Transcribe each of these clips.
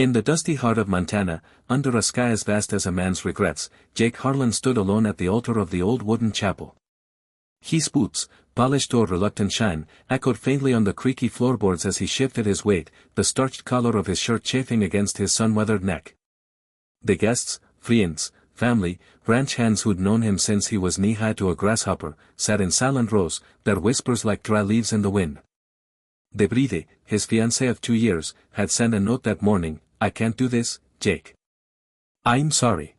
In the dusty heart of Montana, under a sky as vast as a man's regrets, Jake Harlan stood alone at the altar of the old wooden chapel. His boots, polished to a reluctant shine, echoed faintly on the creaky floorboards as he shifted his weight, the starched collar of his shirt chafing against his sun-weathered neck. The guests, friends, family, ranch hands who'd known him since he was knee-high to a grasshopper, sat in silent rows, their whispers like dry leaves in the wind. Debride, his fiancée of 2 years, had sent a note that morning, "I can't do this, Jake. I'm sorry."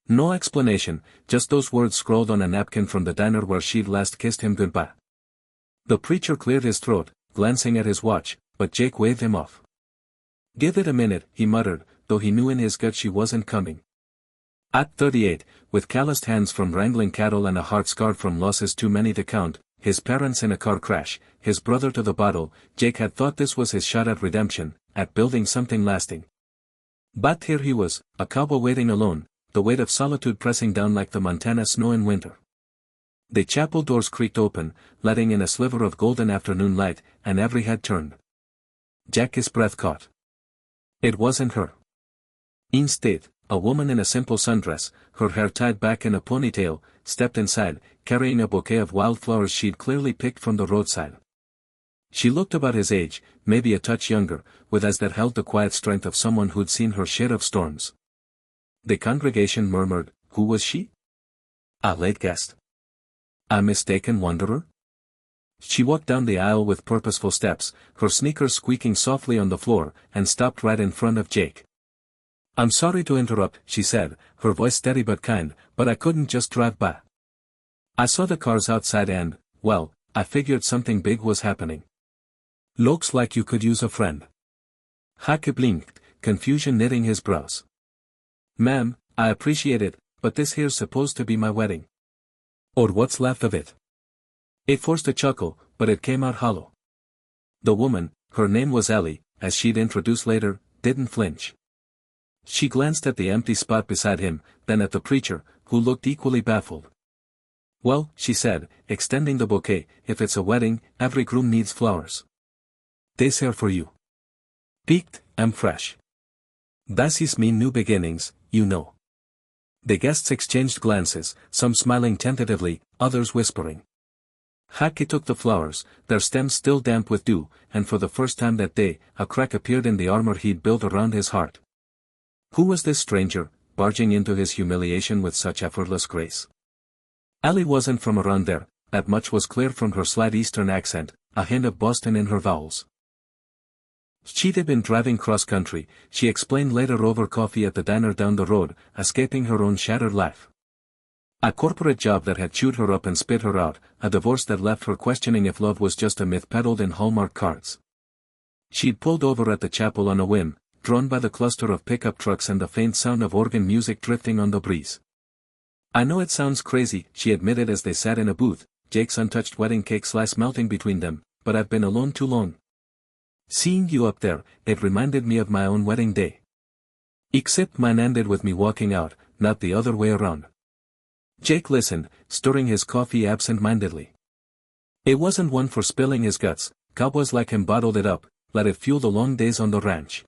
No explanation, just those words scrawled on a napkin from the diner where she'd last kissed him goodbye. The preacher cleared his throat, glancing at his watch, but Jake waved him off. "Give it a minute," he muttered, though he knew in his gut she wasn't coming. At 38, with calloused hands from wrangling cattle and a heart scarred from losses too many to count, his parents in a car crash, his brother to the bottle, Jake had thought this was his shot at redemption, at building something lasting. But here he was, a cowboy waiting alone, the weight of solitude pressing down like the Montana snow in winter. The chapel doors creaked open, letting in a sliver of golden afternoon light, and every head turned. Jack's breath caught. It wasn't her. Instead, a woman in a simple sundress, her hair tied back in a ponytail, stepped inside, carrying a bouquet of wildflowers she'd clearly picked from the roadside. She looked about his age, maybe a touch younger, with eyes that held the quiet strength of someone who'd seen her share of storms. The congregation murmured, "Who was she? A late guest? A mistaken wanderer?" She walked down the aisle with purposeful steps, her sneakers squeaking softly on the floor, and stopped right in front of Jake. "I'm sorry to interrupt," she said, her voice steady but kind, "but I couldn't just drive by. I saw the cars outside and, well, I figured something big was happening. Looks like you could use a friend." Hake blinked, confusion knitting his brows. "Ma'am, I appreciate it, but this here's supposed to be my wedding. Or what's left of it." It forced a chuckle, but it came out hollow. The woman, her name was Ellie, as she'd introduce later, didn't flinch. She glanced at the empty spot beside him, then at the preacher, who looked equally baffled. "Well," she said, extending the bouquet, "if it's a wedding, every groom needs flowers. This here for you. Picked, I'm fresh. Das is mean new beginnings, you know." The guests exchanged glances, some smiling tentatively, others whispering. Hake took the flowers, their stems still damp with dew, and for the first time that day, a crack appeared in the armor he'd built around his heart. Who was this stranger, barging into his humiliation with such effortless grace? Ellie wasn't from around there, that much was clear from her slight eastern accent, a hint of Boston in her vowels. She'd been driving cross-country, she explained later over coffee at the diner down the road, escaping her own shattered life. A corporate job that had chewed her up and spit her out, a divorce that left her questioning if love was just a myth peddled in Hallmark cards. She'd pulled over at the chapel on a whim, drawn by the cluster of pickup trucks and the faint sound of organ music drifting on the breeze. "I know it sounds crazy," she admitted as they sat in a booth, Jake's untouched wedding cake slice melting between them, "but I've been alone too long. Seeing you up there, it reminded me of my own wedding day. Except mine ended with me walking out, not the other way around." Jake listened, stirring his coffee absent-mindedly. It wasn't one for spilling his guts, cowboys like him bottled it up, let it fuel the long days on the ranch.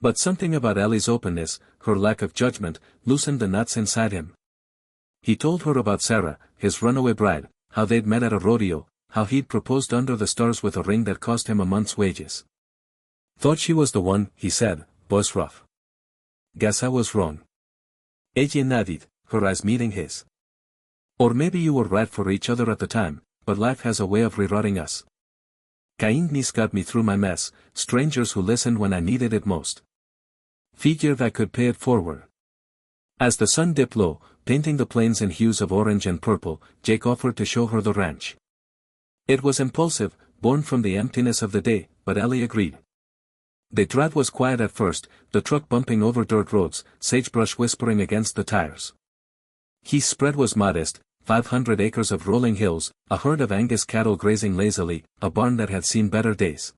But something about Ellie's openness, her lack of judgment, loosened the nuts inside him. He told her about Sarah, his runaway bride, how they'd met at a rodeo, how he'd proposed under the stars with a ring that cost him a month's wages. "Thought she was the one," he said, voice rough. "Guess I was wrong." Ella nodded, her eyes meeting his. "Or maybe you were right for each other at the time, but life has a way of rerotting us. Kindness got me through my mess, strangers who listened when I needed it most. Figured I could pay it forward." As the sun dipped low, painting the plains in hues of orange and purple, Jake offered to show her the ranch. It was impulsive, born from the emptiness of the day, but Ellie agreed. The drive was quiet at first, the truck bumping over dirt roads, sagebrush whispering against the tires. His spread was modest, 500 acres of rolling hills, a herd of Angus cattle grazing lazily, a barn that had seen better days.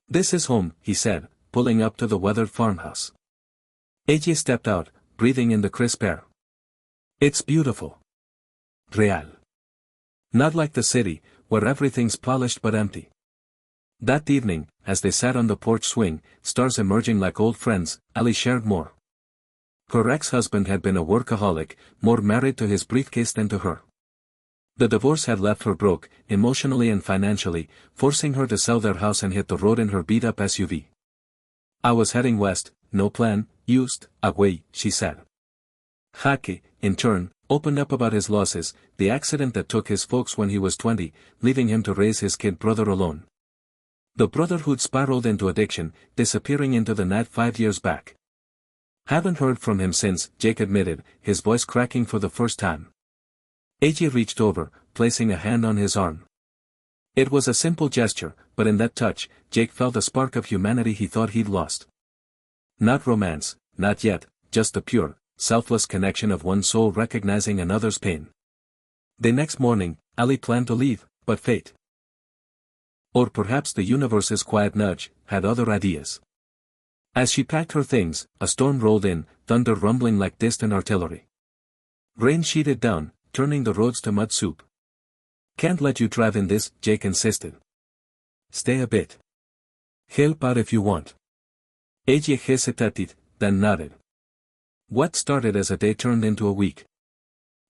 "This is home," he said, pulling up to the weathered farmhouse. Ella stepped out, breathing in the crisp air. "It's beautiful. Real. Not like the city, where everything's polished but empty." That evening, as they sat on the porch swing, stars emerging like old friends, Ali shared more. Her ex-husband had been a workaholic, more married to his briefcase than to her. The divorce had left her broke, emotionally and financially, forcing her to sell their house and hit the road in her beat-up SUV. I was heading west, no plan, used, away, she said. Haki, in turn, opened up about his losses, the accident that took his folks when he was 20, leaving him to raise his kid brother alone. The brotherhood spiraled into addiction, disappearing into the night 5 years back. Haven't heard from him since, Jake admitted, his voice cracking for the first time. AJ reached over, placing a hand on his arm. It was a simple gesture, but in that touch, Jake felt a spark of humanity he thought he'd lost. Not romance, not yet, just the pure, selfless connection of one soul recognizing another's pain. The next morning, Ali planned to leave, but fate, or perhaps the universe's quiet nudge, had other ideas. As she packed her things, a storm rolled in, thunder rumbling like distant artillery. Rain sheeted down, turning the roads to mud soup. Can't let you drive in this, Jake insisted. Stay a bit. Help out if you want. AJ hesitated, then nodded. What started as a day turned into a week.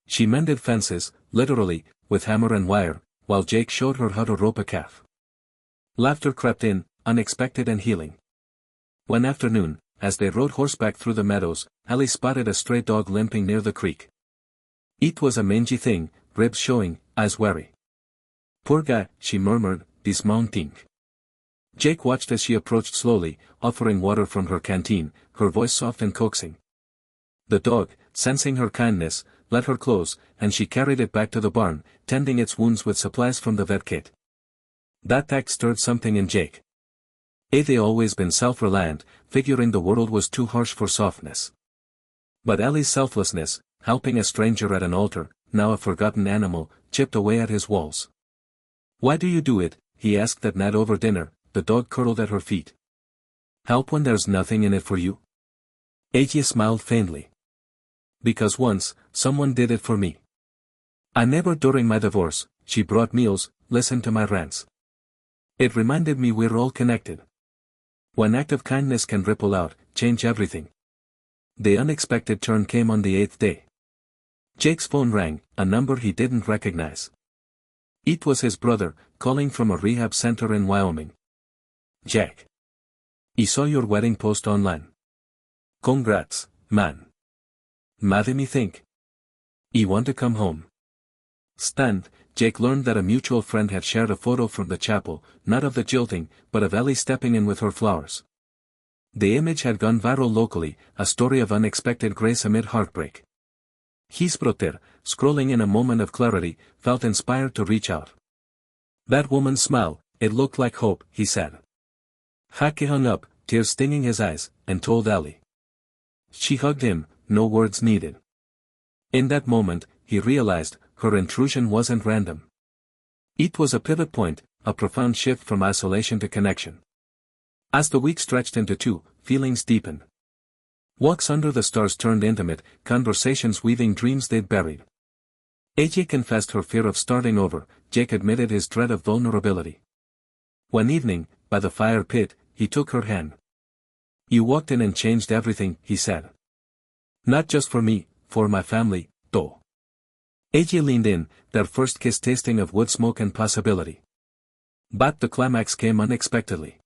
She mended fences, literally, with hammer and wire, while Jake showed her how to rope a calf. Laughter crept in, unexpected and healing. One afternoon, as they rode horseback through the meadows, Ali spotted a stray dog limping near the creek. It was a mangy thing, ribs showing, eyes wary. Poor guy, she murmured, dismounting. Jake watched as she approached slowly, offering water from her canteen, her voice soft and coaxing. The dog, sensing her kindness, let her close, and she carried it back to the barn, tending its wounds with supplies from the vet kit. That act stirred something in Jake. They'd always been self-reliant, figuring the world was too harsh for softness. But Ali's selflessness, helping a stranger at an altar, now a forgotten animal, chipped away at his walls. Why do you do it? He asked that night over dinner, the dog curled at her feet. Help when there's nothing in it for you? AJ smiled faintly. Because once, someone did it for me. I never during my divorce, she brought meals, listened to my rants. It reminded me we're all connected. One act of kindness can ripple out, change everything. The unexpected turn came on the 8th day. Jake's phone rang, a number he didn't recognize. It was his brother, calling from a rehab center in Wyoming. Jack. I saw your wedding post online. Congrats, man. Made me think. I want to come home. Stunned, Jake learned that a mutual friend had shared a photo from the chapel, not of the jilting, but of Ellie stepping in with her flowers. The image had gone viral locally, a story of unexpected grace amid heartbreak. His brother, scrolling in a moment of clarity, felt inspired to reach out. That woman's smile, it looked like hope, he said. Haki hung up, tears stinging his eyes, and told Ali. She hugged him, no words needed. In that moment, he realized, her intrusion wasn't random. It was a pivot point, a profound shift from isolation to connection. As the week stretched into 2, feelings deepened. Walks under the stars turned intimate, conversations weaving dreams they'd buried. AJ confessed her fear of starting over, Jake admitted his dread of vulnerability. One evening, by the fire pit, he took her hand. You walked in and changed everything, he said. Not just for me, for my family, though. AJ leaned in, their first kiss tasting of wood smoke and possibility. But the climax came unexpectedly.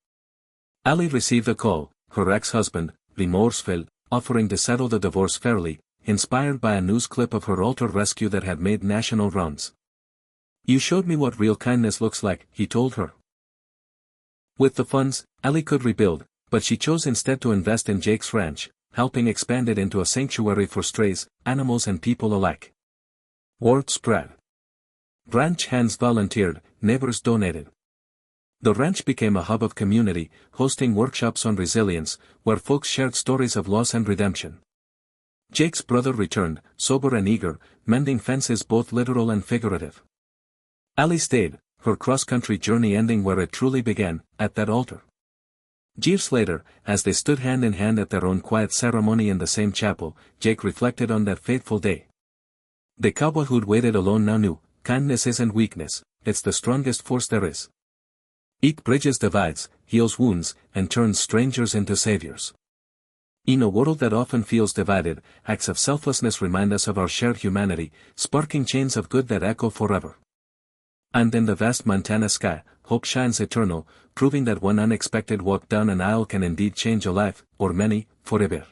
Ali received a call, her ex-husband, remorseful, offering to settle the divorce fairly, inspired by a news clip of her altar rescue that had made national rounds. You showed me what real kindness looks like, he told her. With the funds, Ali could rebuild, but she chose instead to invest in Jake's ranch, helping expand it into a sanctuary for strays, animals and people alike. Word spread. Ranch hands volunteered, neighbors donated. The ranch became a hub of community, hosting workshops on resilience, where folks shared stories of loss and redemption. Jake's brother returned, sober and eager, mending fences both literal and figurative. Ali stayed, her cross-country journey ending where it truly began, at that altar. Years later, as they stood hand in hand at their own quiet ceremony in the same chapel, Jake reflected on that fateful day. The cowboy who'd waited alone now knew, kindness isn't weakness, it's the strongest force there is. It bridges divides, heals wounds, and turns strangers into saviors. In a world that often feels divided, acts of selflessness remind us of our shared humanity, sparking chains of good that echo forever. And in the vast Montana sky, hope shines eternal, proving that one unexpected walk down an aisle can indeed change a life, or many, forever.